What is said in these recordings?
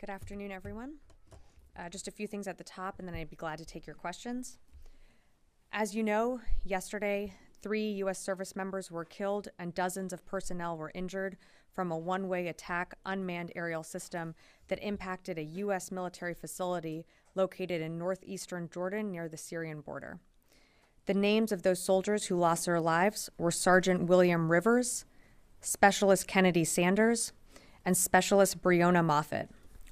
Good afternoon, everyone. Just a few things at the top, and then I'd be glad to take your questions. As you know, yesterday, 3 U.S. service members were killed and dozens of personnel were injured from a one-way attack unmanned aerial system that impacted a U.S. military facility located in northeastern Jordan near the Syrian border. The names of those soldiers who lost their lives were Sergeant William Rivers, Specialist Kennedy Sanders, and Specialist Breonna Moffett,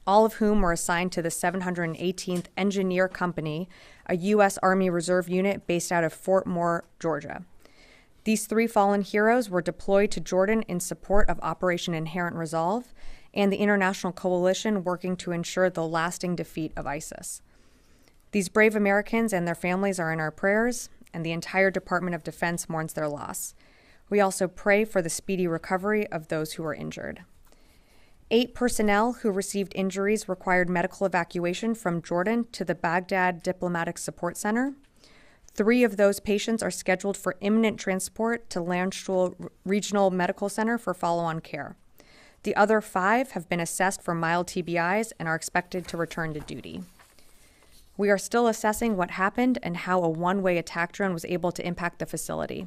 all of whom were assigned to the 718th Engineer Company, a U.S. Army Reserve unit based out of Fort Moore, Georgia. These 3 fallen heroes were deployed to Jordan in support of Operation Inherent Resolve and the international coalition working to ensure the lasting defeat of ISIS. These brave Americans and their families are in our prayers, and the entire Department of Defense mourns their loss. We also pray for the speedy recovery of those who were injured. 8 personnel who received injuries required medical evacuation from Jordan to the Baghdad Diplomatic Support Center. 3 of those patients are scheduled for imminent transport to Landstuhl Regional Medical Center for follow-on care. The other 5 have been assessed for mild TBIs and are expected to return to duty. We are still assessing what happened and how a one-way attack drone was able to impact the facility.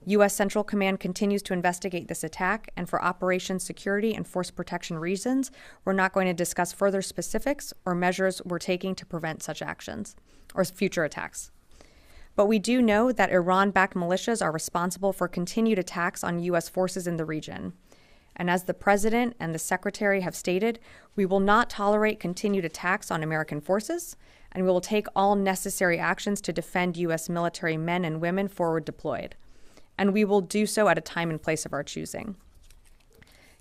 U.S. Central Command continues to investigate this attack, and for operations security and force protection reasons, we're not going to discuss further specifics or measures we're taking to prevent such actions or future attacks. But we do know that Iran-backed militias are responsible for continued attacks on U.S. forces in the region. And as the President and the Secretary have stated, we will not tolerate continued attacks on American forces, and we will take all necessary actions to defend U.S. military men and women forward deployed. And we will do so at a time and place of our choosing.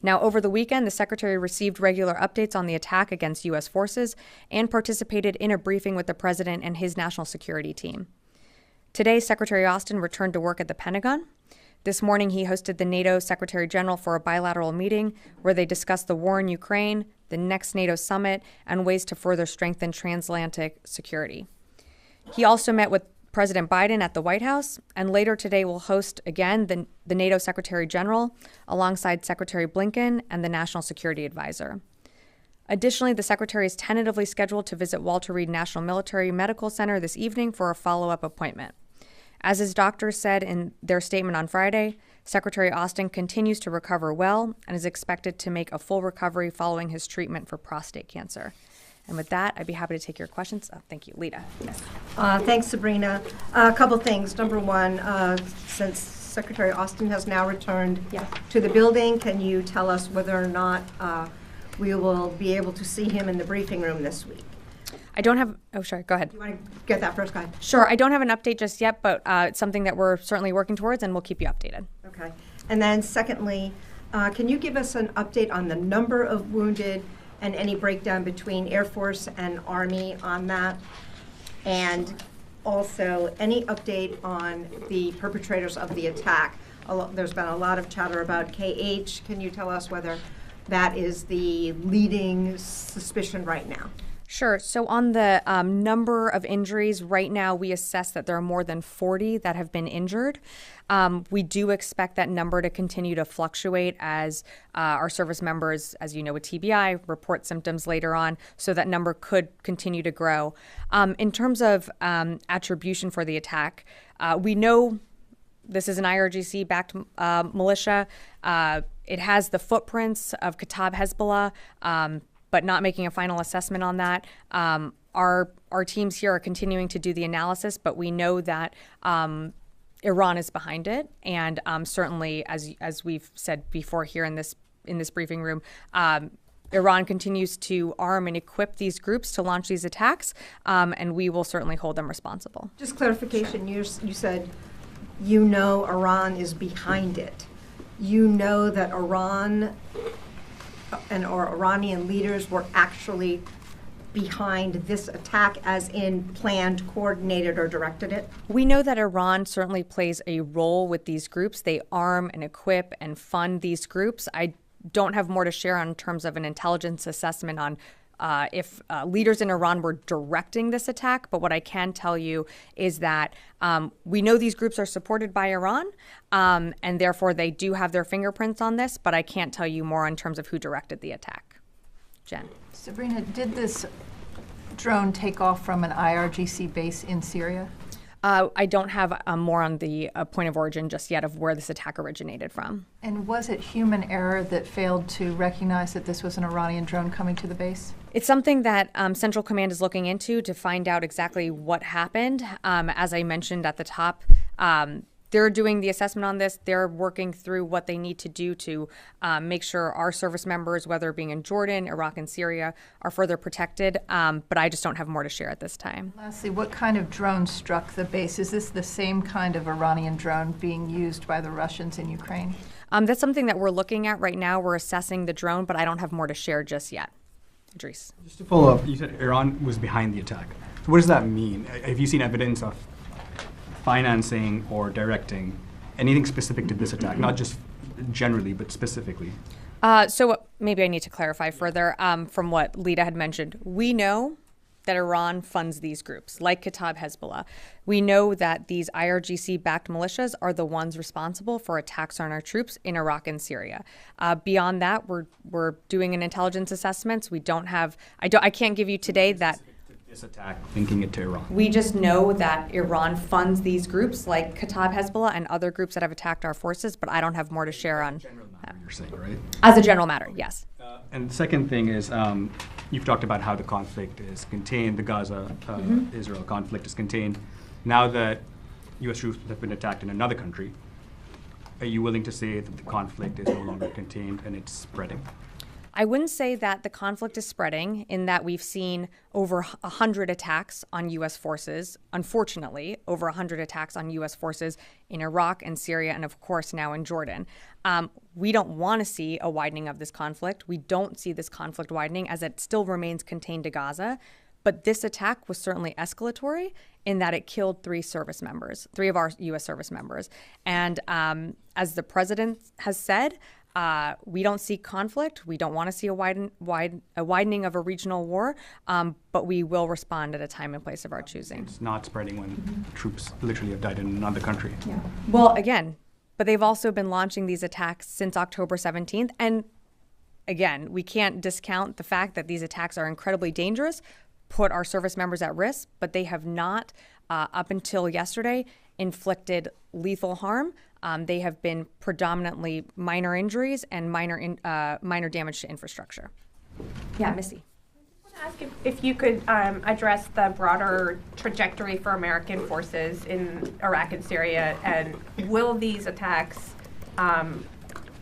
Now, over the weekend, the Secretary received regular updates on the attack against U.S. forces and participated in a briefing with the President and his national security team. Today, Secretary Austin returned to work at the Pentagon. This morning, he hosted the NATO Secretary General for a bilateral meeting where they discussed the war in Ukraine, the next NATO summit, and ways to further strengthen transatlantic security. He also met with President Biden at the White House, and later today will host again the NATO Secretary General alongside Secretary Blinken and the National Security Advisor. Additionally, the Secretary is tentatively scheduled to visit Walter Reed National Military Medical Center this evening for a follow-up appointment. As his doctors said in their statement on Friday, Secretary Austin continues to recover well and is expected to make a full recovery following his treatment for prostate cancer. And with that, I'd be happy to take your questions. Thank you. Lita. Yes. Thanks, Sabrina. A couple things. Number one, since Secretary Austin has now returned to the building, can you tell us whether or not we will be able to see him in the briefing room this week? I don't have, sorry, go ahead. Do you want to get that first? Go ahead. Sure. I don't have an update just yet, but it's something that we're certainly working towards, and we'll keep you updated. Okay. And then secondly, can you give us an update on the number of wounded and any breakdown between Air Force and Army on that? And also, any update on the perpetrators of the attack? There's been a lot of chatter about KH. Can you tell us whether that is the leading suspicion right now? Sure. So on the number of injuries, right now we assess that there are more than 40 that have been injured. We do expect that number to continue to fluctuate as our service members, as you know, with TBI, report symptoms later on, so that number could continue to grow. In terms of attribution for the attack, we know this is an IRGC-backed militia. It has the footprints of Kataib Hezbollah, but not making a final assessment on that. Our teams here are continuing to do the analysis, but we know that Iran is behind it, and certainly, as we've said before here in this briefing room, Iran continues to arm and equip these groups to launch these attacks, and we will certainly hold them responsible. Just clarification, you said you know Iran is behind it. You know that Iran or Iranian leaders were actually behind this attack, as in planned, coordinated, or directed it? We know that Iran certainly plays a role with these groups. They arm and equip and fund these groups. I don't have more to share in terms of an intelligence assessment on if leaders in Iran were directing this attack, but what I can tell you is that we know these groups are supported by Iran, and therefore they do have their fingerprints on this, but I can't tell you more in terms of who directed the attack. Jen. Sabrina, did this drone take off from an IRGC base in Syria? I don't have more on the point of origin just yet of where this attack originated from. And was it human error that failed to recognize that this was an Iranian drone coming to the base? It's something that Central Command is looking into to find out exactly what happened. As I mentioned at the top, they're doing the assessment on this. They're working through what they need to do to make sure our service members, whether being in Jordan, Iraq, and Syria, are further protected. But I just don't have more to share at this time. Lastly, what kind of drone struck the base? Is this the same kind of Iranian drone being used by the Russians in Ukraine? That's something that we're looking at right now. We're assessing the drone, but I don't have more to share just yet. Idris. Just to follow up, you said Iran was behind the attack. So what does that mean? Have you seen evidence of financing or directing anything specific to this attack, not just generally, but specifically? So maybe I need to clarify further from what Lita had mentioned. We know that Iran funds these groups, like Kataib Hezbollah. We know that these IRGC-backed militias are the ones responsible for attacks on our troops in Iraq and Syria. Beyond that, we're doing an intelligence assessment. We don't have. I can't give you today that. This attack, linking it to Iran. We just know that Iran funds these groups, like Kataib Hezbollah and other groups that have attacked our forces. But I don't have more to share on. General matter, you're saying, right? As a general matter, yes. And the second thing is, you've talked about how the conflict is contained, the Gaza-Israel conflict is contained. Now that U.S. troops have been attacked in another country, are you willing to say that the conflict is no longer contained and it's spreading? I wouldn't say that the conflict is spreading in that we've seen over 100 attacks on U.S. forces, unfortunately, over 100 attacks on U.S. forces in Iraq and Syria and, of course, now in Jordan. We don't want to see a widening of this conflict. We don't see this conflict widening as it still remains contained to Gaza. But this attack was certainly escalatory in that it killed three of our U.S. service members. And as the president has said, we don't see conflict. We don't want to see a widening of a regional war, but we will respond at a time and place of our choosing. It's not spreading when troops literally have died in another country. Yeah. Well, again, but they've also been launching these attacks since October 17th. And again, we can't discount the fact that these attacks are incredibly dangerous, put our service members at risk, but they have not, up until yesterday, inflicted lethal harm. They have been predominantly minor injuries and minor damage to infrastructure. Yeah, Missy. I want to ask if you could address the broader trajectory for American forces in Iraq and Syria, and will these attacks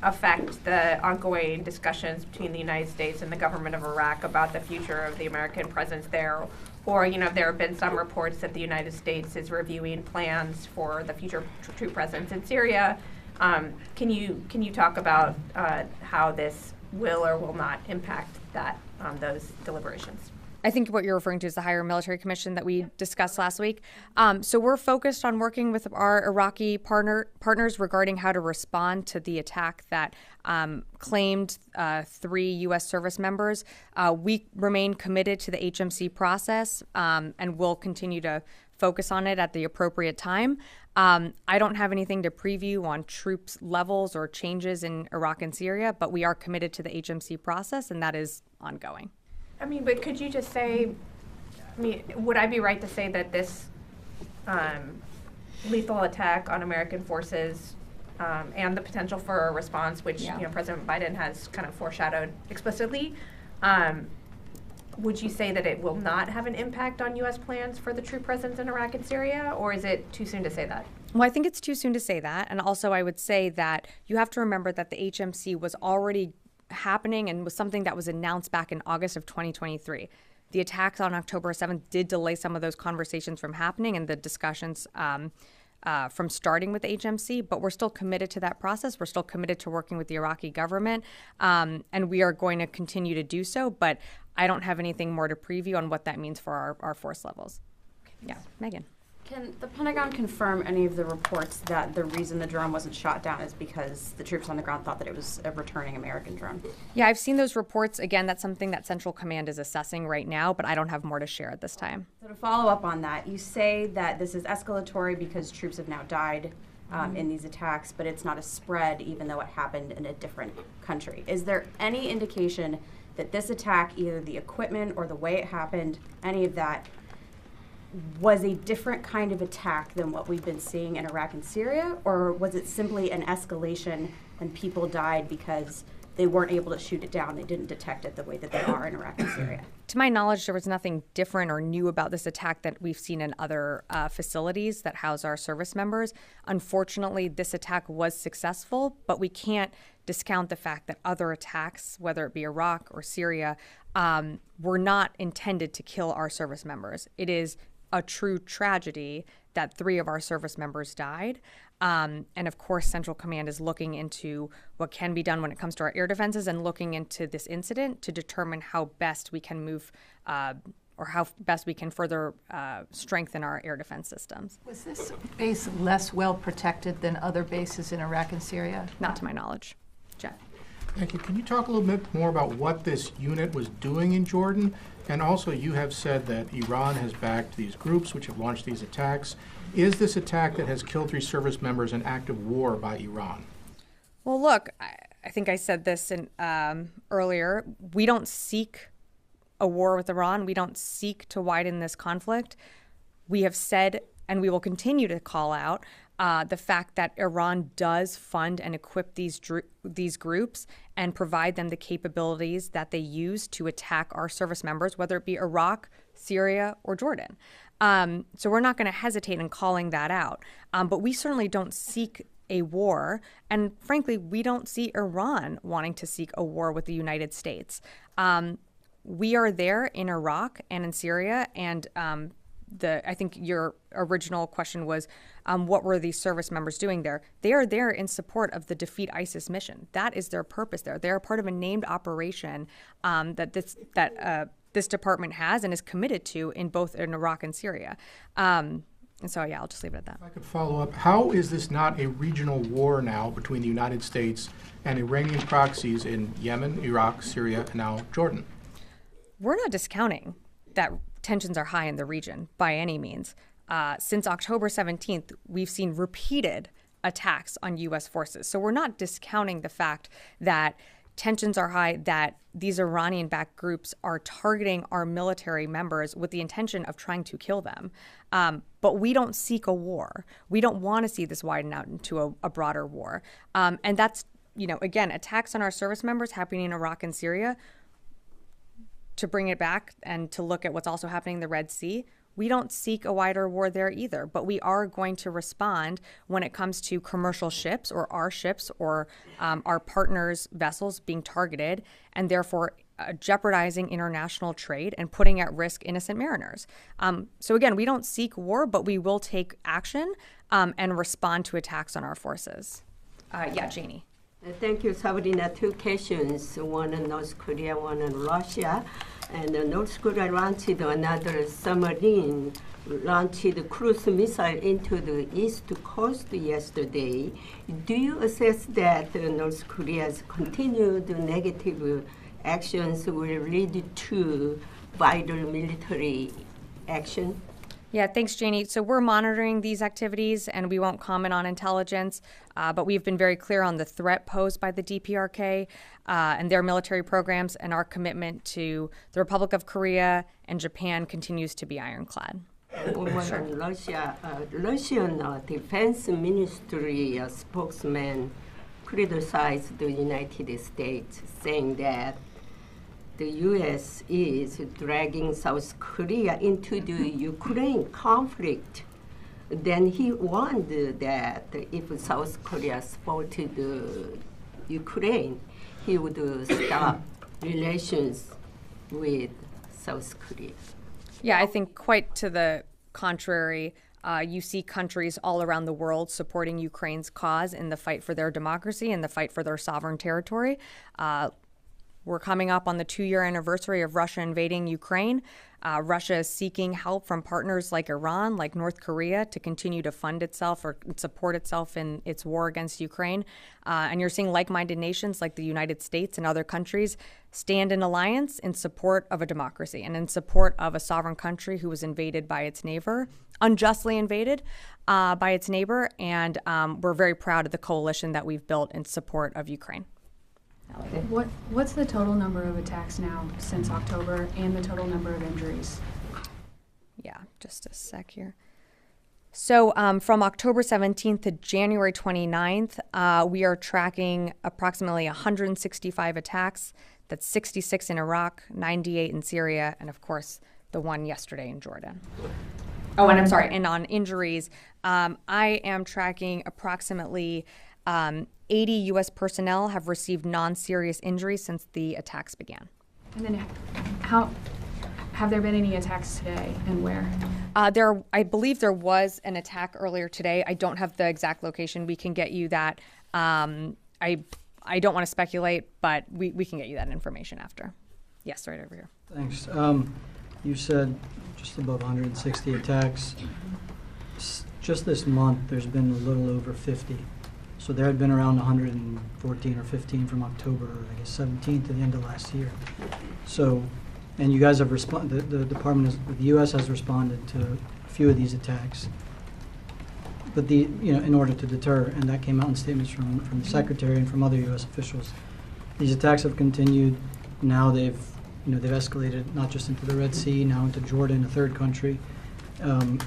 affect the ongoing discussions between the United States and the government of Iraq about the future of the American presence there? Or, there have been some reports that the United States is reviewing plans for the future troop presence in Syria. Can you talk about how this will or will not impact those deliberations? I think what you're referring to is the Higher Military Commission that we discussed last week. So we're focused on working with our Iraqi partners regarding how to respond to the attack that claimed 3 U.S. service members. We remain committed to the HMC process and will continue to focus on it at the appropriate time. I don't have anything to preview on troops levels or changes in Iraq and Syria, but we are committed to the HMC process, and that is ongoing. But could you just say, would I be right to say that this lethal attack on American forces and the potential for a response, which President Biden has kind of foreshadowed explicitly, would you say that it will not have an impact on U.S. plans for the troop presence in Iraq and Syria, or is it too soon to say that? Well, I think it's too soon to say that. And also I would say that you have to remember that the HMC was already happening and was something that was announced back in August of 2023. The attacks on October 7th did delay some of those conversations from happening and the discussions from starting with the HMC, but we're still committed to that process. We're still committed to working with the Iraqi government, and we are going to continue to do so, but I don't have anything more to preview on what that means for our force levels. Yeah, Megan. Can the Pentagon confirm any of the reports that the reason the drone wasn't shot down is because the troops on the ground thought that it was a returning American drone? Yeah, I've seen those reports. Again, that's something that Central Command is assessing right now, but I don't have more to share at this time. So to follow up on that, you say that this is escalatory because troops have now died in these attacks, but it's not a spread even though it happened in a different country. Is there any indication that this attack, either the equipment or the way it happened, any of that, was a different kind of attack than what we've been seeing in Iraq and Syria? Or was it simply an escalation and people died because they weren't able to shoot it down? They didn't detect it the way that they are in Iraq and Syria. To my knowledge, there was nothing different or new about this attack that we've seen in other facilities that house our service members. Unfortunately, this attack was successful, but we can't discount the fact that other attacks, whether it be Iraq or Syria, were not intended to kill our service members. It is a true tragedy that 3 of our service members died. And of course, Central Command is looking into what can be done when it comes to our air defenses and looking into this incident to determine how best we can move or how best we can further strengthen our air defense systems. Was this base less well protected than other bases in Iraq and Syria? Not to my knowledge. Jeff. Thank you. Can you talk a little bit more about what this unit was doing in Jordan? And also, you have said that Iran has backed these groups which have launched these attacks. Is this attack that has killed 3 service members an act of war by Iran? Well, look, I think I said this earlier. We don't seek a war with Iran. We don't seek to widen this conflict. We have said, and we will continue to call out, the fact that Iran does fund and equip these groups and provide them the capabilities that they use to attack our service members, whether it be Iraq, Syria, or Jordan. So we're not going to hesitate in calling that out. But we certainly don't seek a war. And frankly, we don't see Iran wanting to seek a war with the United States. We are there in Iraq and in Syria, and I think your original question was, what were these service members doing there? They are there in support of the Defeat ISIS mission. That is their purpose there. They are part of a named operation that this department has and is committed to in both in Iraq and Syria. And so, yeah, I'll just leave it at that. If I could follow up, how is this not a regional war now between the United States and Iranian proxies in Yemen, Iraq, Syria, and now Jordan? We're not discounting that tensions are high in the region by any means. Since October 17th, we've seen repeated attacks on U.S. forces. So we're not discounting the fact that tensions are high, that these Iranian-backed groups are targeting our military members with the intention of trying to kill them. But we don't seek a war. We don't want to see this widen out into a broader war. And that's, again, attacks on our service members happening in Iraq and Syria. To bring it back and to look at what's also happening in the Red Sea, we don't seek a wider war there either, but we are going to respond when it comes to commercial ships or our partners' vessels being targeted and therefore jeopardizing international trade and putting at risk innocent mariners. So again, we don't seek war, but we will take action and respond to attacks on our forces. Janie. Thank you, Sabrina. 2 questions, one in North Korea, one in Russia. And North Korea launched another submarine, launched cruise missile into the east coast yesterday. Do you assess that North Korea's continued negative actions will lead to vital military action? Yeah, thanks, Janie. So we're monitoring these activities, and we won't comment on intelligence, but we've been very clear on the threat posed by the DPRK and their military programs, and our commitment to the Republic of Korea and Japan continues to be ironclad. Sure. Russian Defense Ministry spokesman criticized the United States, saying that the U.S. is dragging South Korea into the Ukraine conflict. Then he warned that if South Korea supported Ukraine, he would stop relations with South Korea. Yeah, I think quite to the contrary. You see countries all around the world supporting Ukraine's cause in the fight for their democracy and the fight for their sovereign territory. We're coming up on the 2-year anniversary of Russia invading Ukraine. Russia is seeking help from partners like Iran, like North Korea, to continue to fund itself or support itself in its war against Ukraine. And you're seeing like-minded nations like the United States and other countries stand in alliance in support of a democracy and in support of a sovereign country who was invaded by its neighbor, unjustly invaded by its neighbor. And we're very proud of the coalition that we've built in support of Ukraine. What's the total number of attacks now since October and the total number of injuries? Yeah, just a sec here. So from October 17th to January 29th, we are tracking approximately 165 attacks. That's 66 in Iraq, 98 in Syria, and of course, the one yesterday in Jordan. Oh, and I'm sorry, and on injuries, I am tracking approximately 80 U.S. personnel have received non-serious injuries since the attacks began. And then have there been any attacks today, and where? I believe there was an attack earlier today. I don't have the exact location. We can get you that. I don't want to speculate, but we can get you that information after. Yes, right over here. Thanks. You said just above 160 attacks. Just this month, there's been a little over 50. So there had been around 114 or 15 from October, I guess, 17th to the end of last year. So, and you guys have responded, the U.S. has responded to a few of these attacks. But in order to deter, and that came out in statements from the Secretary and from other U.S. officials. These attacks have continued. Now they've escalated not just into the Red Sea, now into Jordan, a third country. The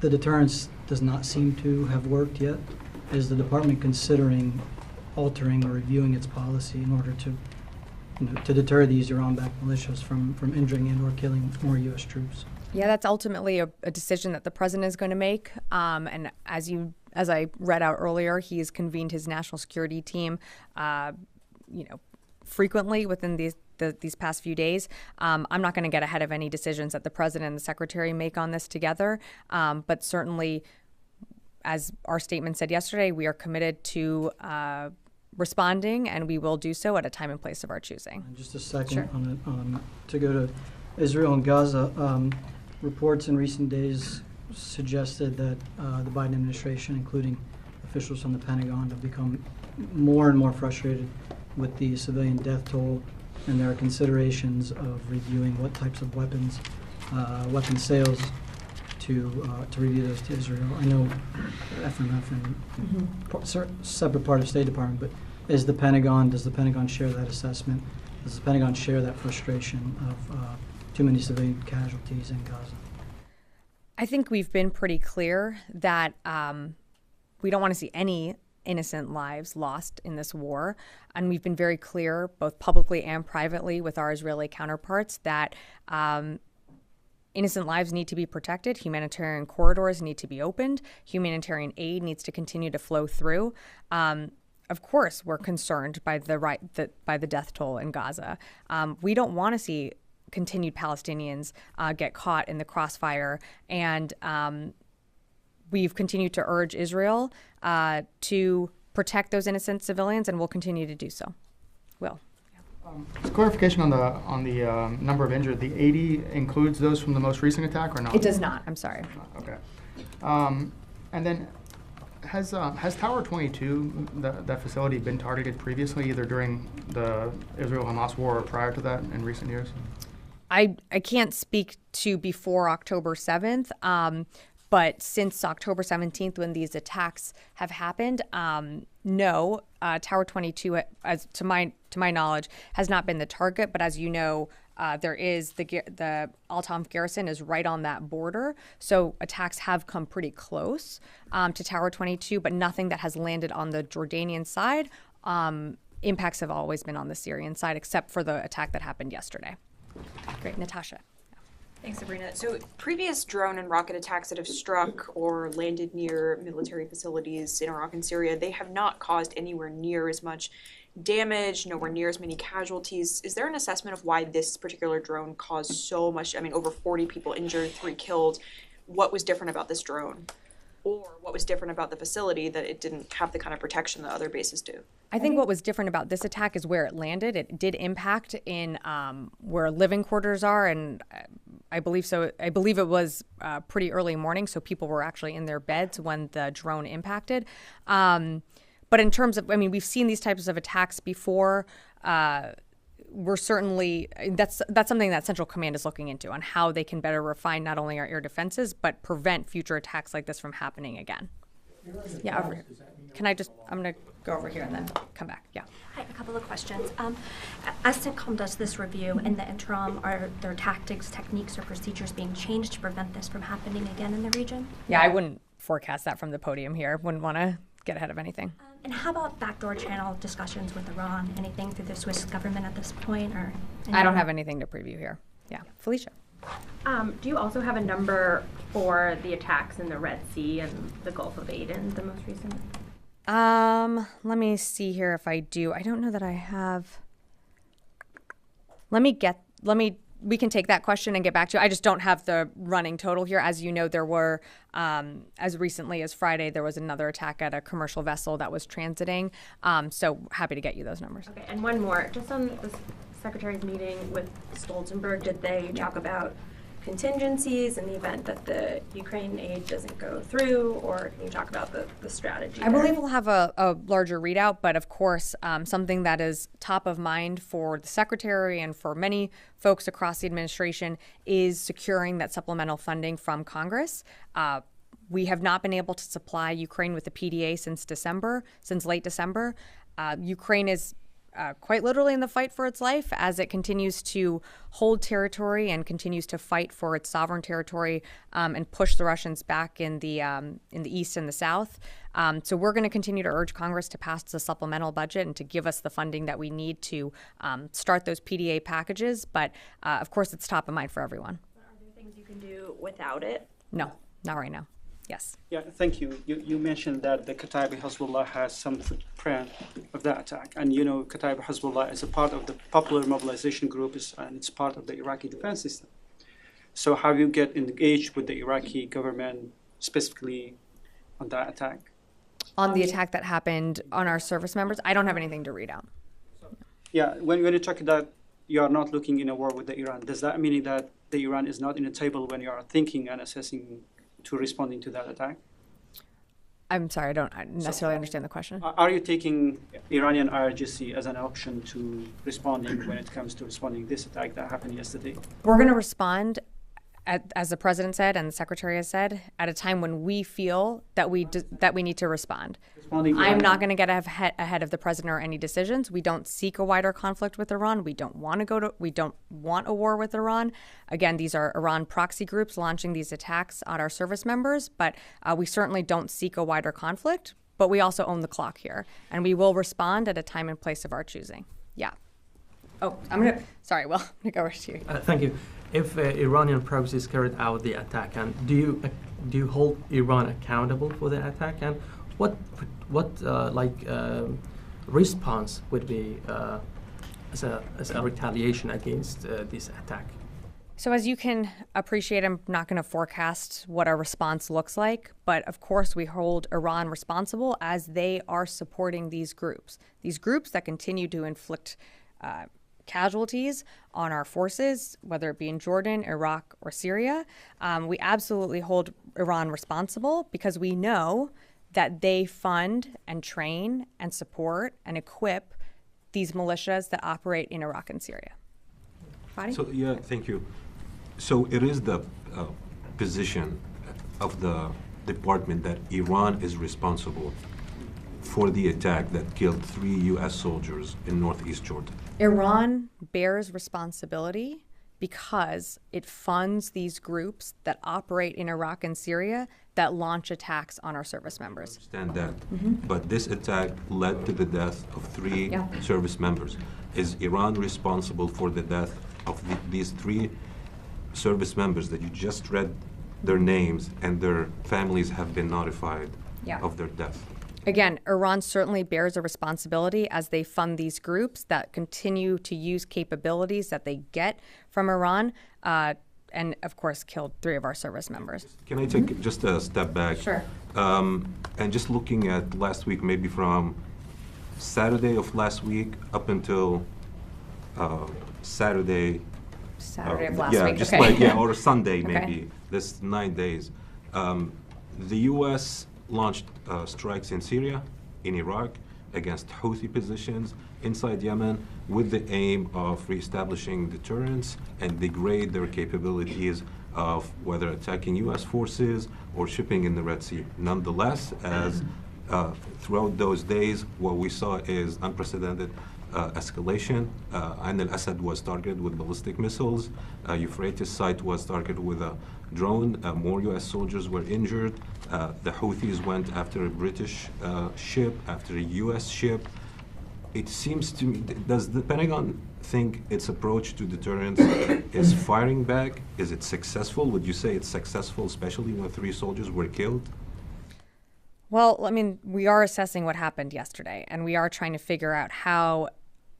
deterrence does not seem to have worked yet. Is the department considering altering or reviewing its policy in order to deter these Iran-backed militias from injuring and or killing more U.S. troops? Yeah, that's ultimately a decision that the president is going to make. And as I read out earlier, he's convened his national security team, frequently within these past few days. I'm not going to get ahead of any decisions that the president and the secretary make on this together. But certainly, as our statement said yesterday, we are committed to responding, and we will do so at a time and place of our choosing. Just a second, Sure. To go to Israel and Gaza. Reports in recent days suggested that the Biden administration, including officials from the Pentagon, have become more and more frustrated with the civilian death toll, and there are considerations of reviewing what types of weapon sales to review those to Israel. I know FMF and separate part of State Department, but does the Pentagon share that assessment? Does the Pentagon share that frustration of too many civilian casualties in Gaza? I think we've been pretty clear that we don't want to see any innocent lives lost in this war. And we've been very clear, both publicly and privately, with our Israeli counterparts that innocent lives need to be protected. Humanitarian corridors need to be opened. Humanitarian aid needs to continue to flow through. Of course, we're concerned by the death toll in Gaza. We don't want to see continued Palestinians get caught in the crossfire, and we've continued to urge Israel to protect those innocent civilians, and we'll continue to do so. Will. Just clarification on the number of injured. The 80 includes those from the most recent attack or not? It does not. I'm sorry. Okay. And then has Tower 22, that facility, been targeted previously, either during the Israel-Hamas war or prior to that in recent years? I can't speak to before October 7th, but since October 17th, when these attacks have happened, no, Tower 22, to my knowledge, has not been the target. But as you know, there is the Al-Tanf garrison is right on that border, so attacks have come pretty close to Tower 22, but nothing that has landed on the Jordanian side. Impacts have always been on the Syrian side, except for the attack that happened yesterday. Great, Natasha. Thanks, Sabrina. So previous drone and rocket attacks that have struck or landed near military facilities in Iraq and Syria, they have not caused anywhere near as much damage, nowhere near as many casualties. Is there an assessment of why this particular drone caused so much, over 40 people injured, 3 killed? What was different about this drone? Or what was different about the facility that it didn't have the kind of protection that other bases do? I think what was different about this attack is where it landed. It did impact in where living quarters are, and I believe so. I believe it was pretty early morning, so people were actually in their beds when the drone impacted. But in terms of, we've seen these types of attacks before. We're certainly, that's something that Central Command is looking into, on how they can better refine not only our air defenses, but prevent future attacks like this from happening again. Yeah, over here. Does that mean I'm going to go over here and then come back. Yeah. Hi, a couple of questions. As CENTCOM does this review, in the interim, are there tactics, techniques, or procedures being changed to prevent this from happening again in the region? Yeah, I wouldn't forecast that from the podium here. Wouldn't want to get ahead of anything. And how about backdoor channel discussions with Iran? Anything through the Swiss government at this point, or? I don't have anything to preview here. Yeah, Felicia. Do you also have a number for the attacks in the Red Sea and the Gulf of Aden, the most recent? Let me see here if I do. I don't know that I have. We can take that question and get back to you. I just don't have the running total here. As you know, there were, as recently as Friday, there was another attack at a commercial vessel that was transiting. So happy to get you those numbers. Okay, and one more. Just on the Secretary's meeting with Stoltenberg, did they talk about contingencies in the event that the Ukraine aid doesn't go through, or can you talk about the strategy? I believe we'll have a larger readout, but of course, something that is top of mind for the Secretary and for many folks across the administration is securing that supplemental funding from Congress. We have not been able to supply Ukraine with the PDA since late December. Ukraine is quite literally in the fight for its life as it continues to hold territory and continues to fight for its sovereign territory and push the Russians back in the east and the south. So we're going to continue to urge Congress to pass the supplemental budget and to give us the funding that we need to start those PDA packages. But of course, it's top of mind for everyone. Are there things you can do without it? No, not right now. Yes. Yeah, thank you. You mentioned that the Kataib Hezbollah has some footprint of that attack. And you know, Kataib Hezbollah is a part of the Popular Mobilization Group and it's part of the Iraqi defense system. So have you get engaged with the Iraqi government specifically on that attack? On the attack that happened on our service members, I don't have anything to read out. Yeah, when you talk that you are not looking in a war with the Iran, does that mean that the Iran is not in a table when you are thinking and assessing to responding to that attack? I'm sorry, I don't necessarily understand the question. Are you taking Iranian IRGC as an option to responding when it comes to responding to this attack that happened yesterday? We're going to respond, as the President said and the Secretary has said, at a time when we feel that we need to respond. I'm not going to get ahead of the President or any decisions. We don't seek a wider conflict with Iran. We don't want a war with Iran. Again, these are Iran proxy groups launching these attacks on our service members, but we certainly don't seek a wider conflict. But we also own the clock here, and we will respond at a time and place of our choosing. Yeah. Oh, sorry, Will, I'm going to go over to you. Thank you. If Iranian proxies carried out the attack, and do you hold Iran accountable for the attack, and what response would be as a retaliation against this attack? So as you can appreciate, I'm not going to forecast what our response looks like, but of course we hold Iran responsible as they are supporting these groups that continue to inflict casualties on our forces, whether it be in Jordan, Iraq, or Syria. We absolutely hold Iran responsible because we know that they fund and train and support and equip these militias that operate in Iraq and Syria. Fadi? So, yeah, thank you. So it is the position of the department that Iran is responsible for the attack that killed 3 U.S. soldiers in northeast Jordan. Iran bears responsibility because it funds these groups that operate in Iraq and Syria that launch attacks on our service members. I understand that. But this attack led to the death of 3 service members. Is Iran responsible for the death of these 3 service members that you just read their names and their families have been notified of their death? Again, Iran certainly bears a responsibility as they fund these groups that continue to use capabilities that they get from Iran, and of course killed 3 of our service members. Can I take just a step back? Sure. And just looking at last week, maybe from Saturday of last week up until Saturday of last week. Just okay. or Sunday maybe. Okay. This 9 days. The U.S. launched strikes in Syria, in Iraq, against Houthi positions inside Yemen with the aim of reestablishing deterrence and degrade their capabilities of whether attacking U.S. forces or shipping in the Red Sea. Nonetheless, as Throughout those days, what we saw is unprecedented escalation. Ain al-Assad was targeted with ballistic missiles. Euphrates site was targeted with a drone. More U.S. soldiers were injured. The Houthis went after a British ship, after a U.S. ship. It seems to me, does the Pentagon think its approach to deterrence is firing back? Is it successful? Would you say it's successful, especially when 3 soldiers were killed? Well, I mean, we are assessing what happened yesterday, and we are trying to figure out how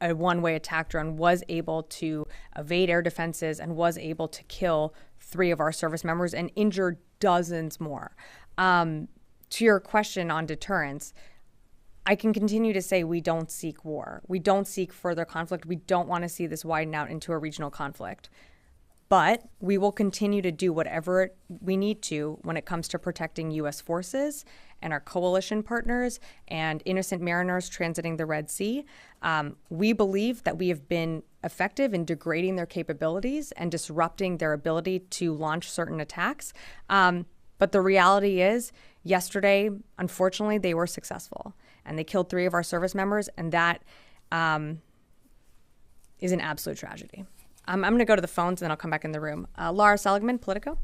a one-way attack drone was able to evade air defenses and was able to kill 3 of our service members and injure dozens more. To your question on deterrence, I can continue to say we don't seek war. We don't seek further conflict. We don't want to see this widen out into a regional conflict. But we will continue to do whatever we need to when it comes to protecting U.S. forces and our coalition partners and innocent mariners transiting the Red Sea. We believe that we have been effective in degrading their capabilities and disrupting their ability to launch certain attacks. But the reality is, yesterday, unfortunately, they were successful. And they killed 3 of our service members, and that is an absolute tragedy. I'm going to go to the phones, and then I'll come back in the room. Laura Seligman, Politico.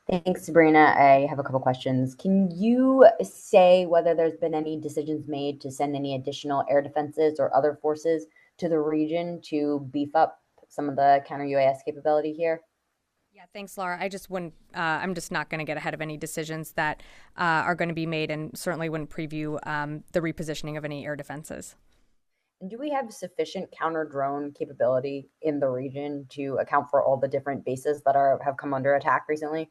Thanks, Sabrina. I have a couple questions. Can you say whether there's been any decisions made to send any additional air defenses or other forces to the region to beef up some of the counter-UAS capability here? Yeah, thanks, Laura. I just wouldn't, I'm just not going to get ahead of any decisions that are going to be made, and certainly wouldn't preview the repositioning of any air defenses. And do we have sufficient counter-drone capability in the region to account for all the different bases that have come under attack recently?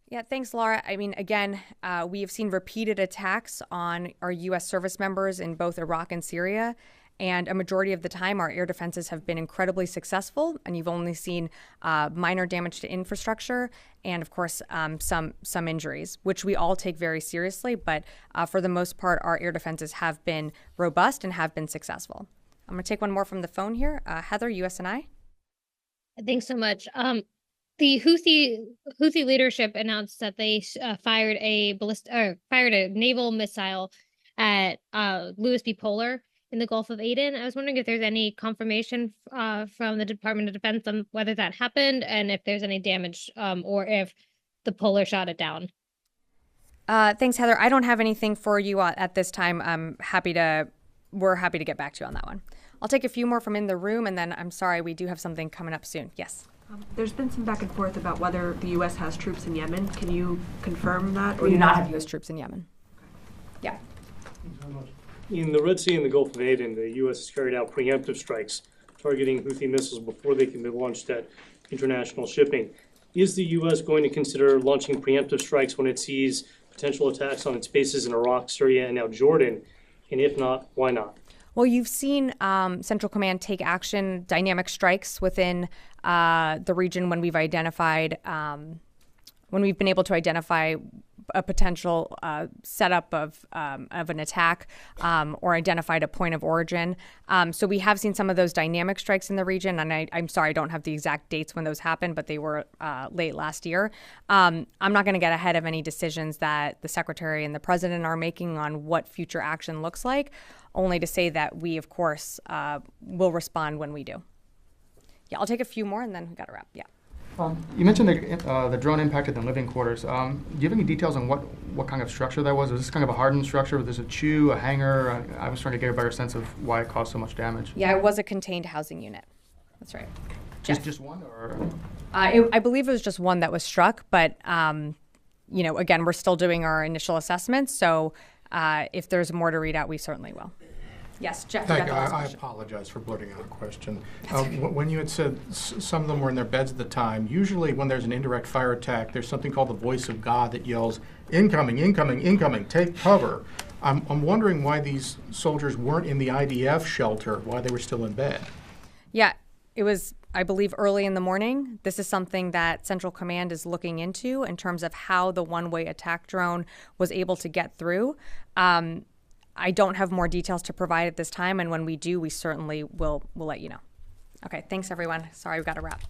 Yeah, thanks, Laura. I mean, again, we have seen repeated attacks on our U.S. service members in both Iraq and Syria. And a majority of the time, our air defenses have been incredibly successful. And you've only seen minor damage to infrastructure and, of course, some injuries, which we all take very seriously. But for the most part, our air defenses have been robust and have been successful. I'm going to take one more from the phone here. Heather, USNI. Thanks so much. The Houthi leadership announced that they fired a naval missile at Louis B. Polar in the Gulf of Aden. I was wondering if there's any confirmation from the Department of Defense on whether that happened and if there's any damage or if the Polar shot it down. Thanks, Heather. I don't have anything for you at this time. We're happy to get back to you on that one. I'll take a few more from in the room, and then I'm sorry, we do have something coming up soon. Yes. There's been some back and forth about whether the U.S. has troops in Yemen. Can you confirm that? We do not have U.S. troops in Yemen. Yeah. In the Red Sea and the Gulf of Aden, the U.S. has carried out preemptive strikes targeting Houthi missiles before they can be launched at international shipping. Is the U.S. going to consider launching preemptive strikes when it sees potential attacks on its bases in Iraq, Syria, and now Jordan? And if not, why not? Well, you've seen Central Command take action, dynamic strikes within the region when we've identified, when we've been able to identify a potential setup of an attack or identified a point of origin. So we have seen some of those dynamic strikes in the region, and I'm sorry, I don't have the exact dates when those happened, but they were late last year. I'm not going to get ahead of any decisions that the Secretary and the President are making on what future action looks like, only to say that we, of course, will respond when we do. Yeah, I'll take a few more, and then we got to wrap. Yeah. You mentioned the drone impacted the living quarters. Do you have any details on what kind of structure that was? Was this kind of a hardened structure? Was this a chew, a hangar? I was trying to get a better sense of why it caused so much damage. Yeah, it was a contained housing unit. That's right. Just one, or? I believe it was just one that was struck, but again, we're still doing our initial assessments. So if there's more to read out, we certainly will. Yes, Jeff. Thank you. I apologize for blurting out a question. When you had said some of them were in their beds at the time, usually when there's an indirect fire attack, there's something called the voice of God that yells, "Incoming, incoming, incoming, take cover." I'm wondering why these soldiers weren't in the IDF shelter, why they were still in bed. Yeah, it was, I believe, early in the morning. This is something that Central Command is looking into in terms of how the one-way attack drone was able to get through. I don't have more details to provide at this time, and when we do, we certainly will let you know. Okay, thanks, everyone. Sorry, we've got to wrap.